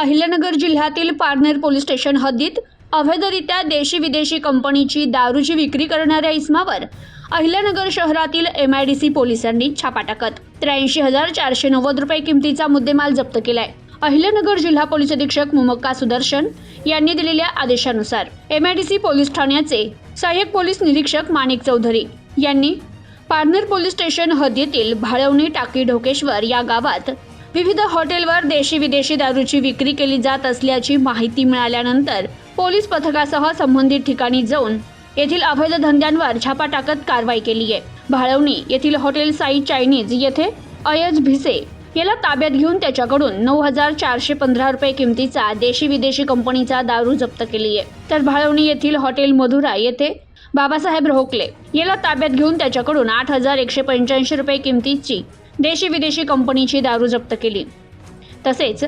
अहिल्यानगर जिल्ह्यातील Parner police station हद्दीत अवैधरित्या देशी विदेशी कंपनीची दारूची विक्री करणाऱ्या इसमावर अहिल्यानगर शहरातील MIDC पोलिसांनी छापा टाकत 83,490 रुपये किमतीचा मुद्देमाल जप्त केलाय। अहिल्यानगर जिल्हा पोलीस अधीक्षक मुमक्का सुदर्शन यांनी दिलेल्या आदेशानुसार MIDC पोलीस ठाण्याचे सहाय्यक पोलीस निरीक्षक माणिक चौधरी यांनी पारनेर पोलीस स्टेशन हद्दीतील भाळवणी टाकी ढोकेश्वर या गावात विविध हॉटेलवर देशी विदेशी दारूची विक्री केली जात असल्याची माहिती मिळाल्यानंतर पोलीस पथकासह संबंधित ठिकाणी जाऊन येथील अवैध धंद्यांवर छापा टाकत कारवाई केली आहे। भाळवणी येथील हॉटेल साई चायनीज येथे अयज भिसे याला ताब्यात घेऊन त्याच्याकडून 9,415 रुपये किमतीचा देशी विदेशी कंपनीचा दारू जप्त केली आहे। तर भाळवणी येथील हॉटेल मधुरा येथे बाबासाहेब रोहकले याला ताब्यात घेऊन त्याच्याकडून 8,185 रुपये किमतीची देशी विदेशी कंपनीची दारू जप्त केली। तसेच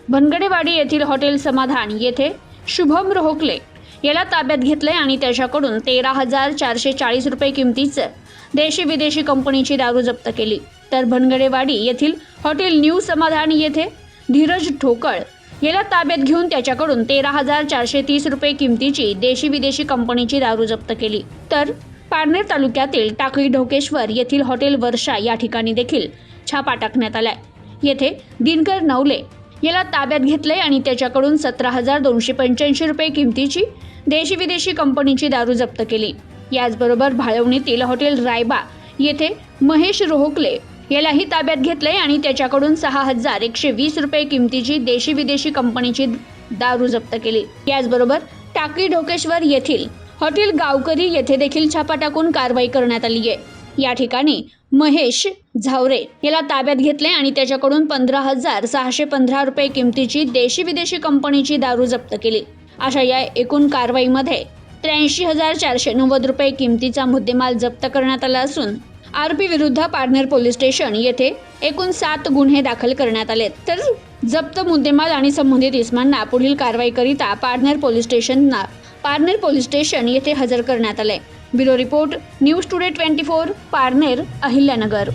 बनगडेवाडी येथील हॉटेल समाधान येथे शुभम रोहकले याला ताब्यात घेतले आणि त्याच्याकडून 13,440 रुपये किमतीचं देशी विदेशी कंपनीची दारू जप्त केली। तर बनगडेवाडी येथील हॉटेल न्यू समाधान येथे धीरज ठोकळ याला ताब्यात घेऊन त्याच्याकडून 13,430 रुपये किमतीची देशी विदेशी कंपनीची दारू जप्त केली। तर पारनेर तालुक्यातील टाकळी ढोकेश्वर येथील हॉटेल वर्षा या ठिकाणी देखील छापा टाकण्यात आलाय। येथे दिनकर नवले याला ताब्यात घेतले आणि त्याच्याकडून 17,285 रुपये किमतीची देशी विदेशी कंपनीची दारू जप्त केली। याचबरोबर भाळवणीतील हॉटेल रायबा येथे महेश रोहकले यालाही ताब्यात घेतले आणि त्याच्याकडून 6,120 रुपये किमतीची देशी विदेशी कंपनीची दारू जप्त केली। याचबरोबर टाकळी ढोकेश्वर येथील हॉटेल गावकरी येथे देखील छापा टाकून कारवाई करण्यात आली आहे। या ठिकाणी महेश झावरे याला ताब्यात घेतले आणि त्याच्याकडून 15,615 रुपये किमतीची देशी विदेशी कंपनीची दारू जप्त केली। अशा या एकूण कारवाईमध्ये 83,490 रुपये किमतीचा मुद्देमाल जप्त करण्यात आला असून आरोपी विरुद्ध पारनेर पोलीस स्टेशन येथे एकूण 7 गुन्हे दाखल करण्यात आले। तर जप्त मुद्देमाल आणि संबंधित इसमांना पुढील कारवाईकरिता पारनेर पोलीस स्टेशन येथे हजर करण्यात आले। Bureau report news today 24 Parner Ahilyanagar.